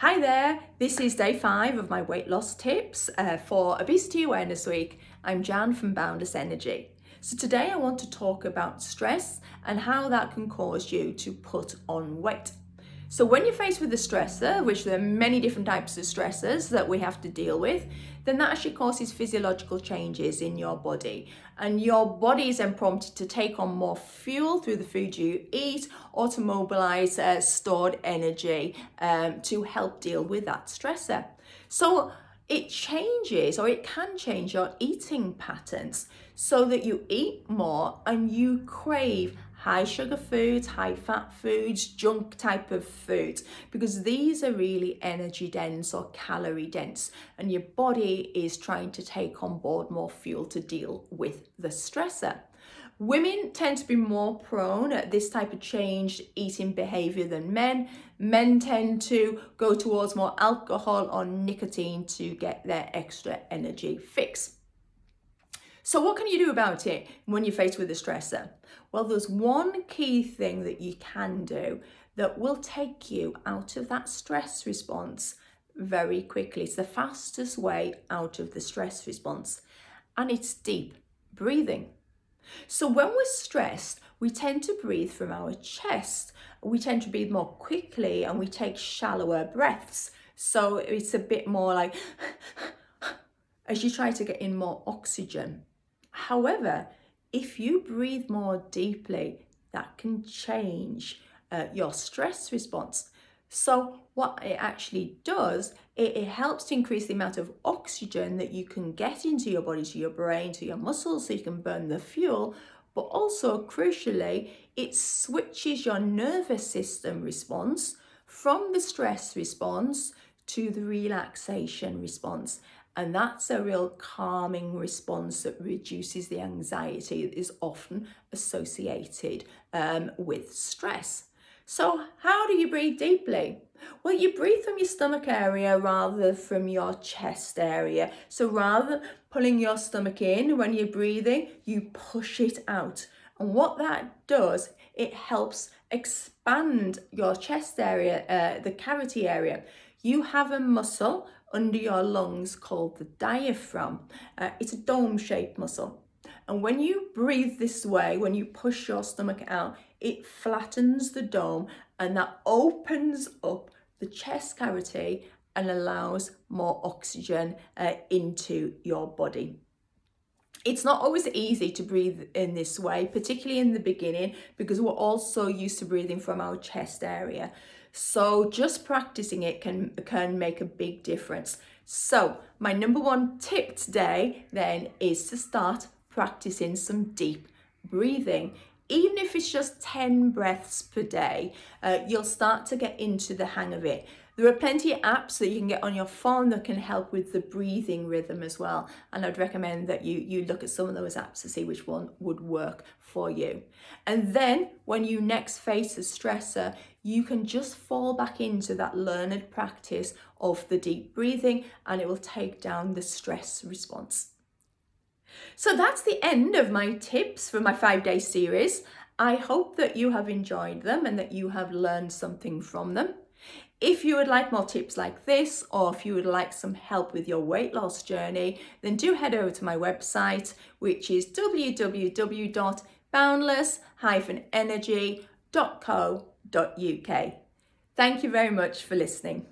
Hi there, this is day 5 of my weight loss tips for Obesity Awareness Week. I'm Jan from Boundless Energy. So today I want to talk about stress and how that can cause you to put on weight. So when you're faced with a stressor, which there are many different types of stressors that we have to deal with, then that actually causes physiological changes in your body. And your body is then prompted to take on more fuel through the food you eat or to mobilize stored energy to help deal with that stressor. So it changes, or it can change your eating patterns so that you eat more and you crave high sugar foods, high fat foods, junk type of foods, because these are really energy dense or calorie dense, and your body is trying to take on board more fuel to deal with the stressor. Women tend to be more prone at this type of changed eating behavior than men. Men tend to go towards more alcohol or nicotine to get their extra energy fix. So what can you do about it when you're faced with a stressor? Well, there's one key thing that you can do that will take you out of that stress response very quickly. It's the fastest way out of the stress response, and it's deep breathing. So when we're stressed, we tend to breathe from our chest. We tend to breathe more quickly and we take shallower breaths. So it's a bit more like as you try to get in more oxygen. However, if you breathe more deeply, that can change your stress response. So what it actually does, it helps to increase the amount of oxygen that you can get into your body, to your brain, to your muscles, so you can burn the fuel. But also, crucially, it switches your nervous system response from the stress response to the relaxation response. And that's a real calming response that reduces the anxiety that is often associated with stress. So how do you breathe deeply? Well, you breathe from your stomach area rather than from your chest area. So rather than pulling your stomach in when you're breathing, you push it out. And what that does, it helps expand your chest area, the cavity area. You have a muscle under your lungs called the diaphragm. It's a dome-shaped muscle. And when you breathe this way, when you push your stomach out, it flattens the dome, and that opens up the chest cavity and allows more oxygen into your body. It's not always easy to breathe in this way, particularly in the beginning, because we're also used to breathing from our chest area. So just practicing it can make a big difference. So my number one tip today then is to start practicing some deep breathing. Even if it's just 10 breaths per day, you'll start to get into the hang of it. There are plenty of apps that you can get on your phone that can help with the breathing rhythm as well. And I'd recommend that you look at some of those apps to see which one would work for you. And then when you next face a stressor, you can just fall back into that learned practice of the deep breathing, and it will take down the stress response. So that's the end of my tips for my 5-day series. I hope that you have enjoyed them and that you have learned something from them. If you would like more tips like this, or if you would like some help with your weight loss journey, then do head over to my website, which is www.boundless-energy.co.uk. Thank you very much for listening.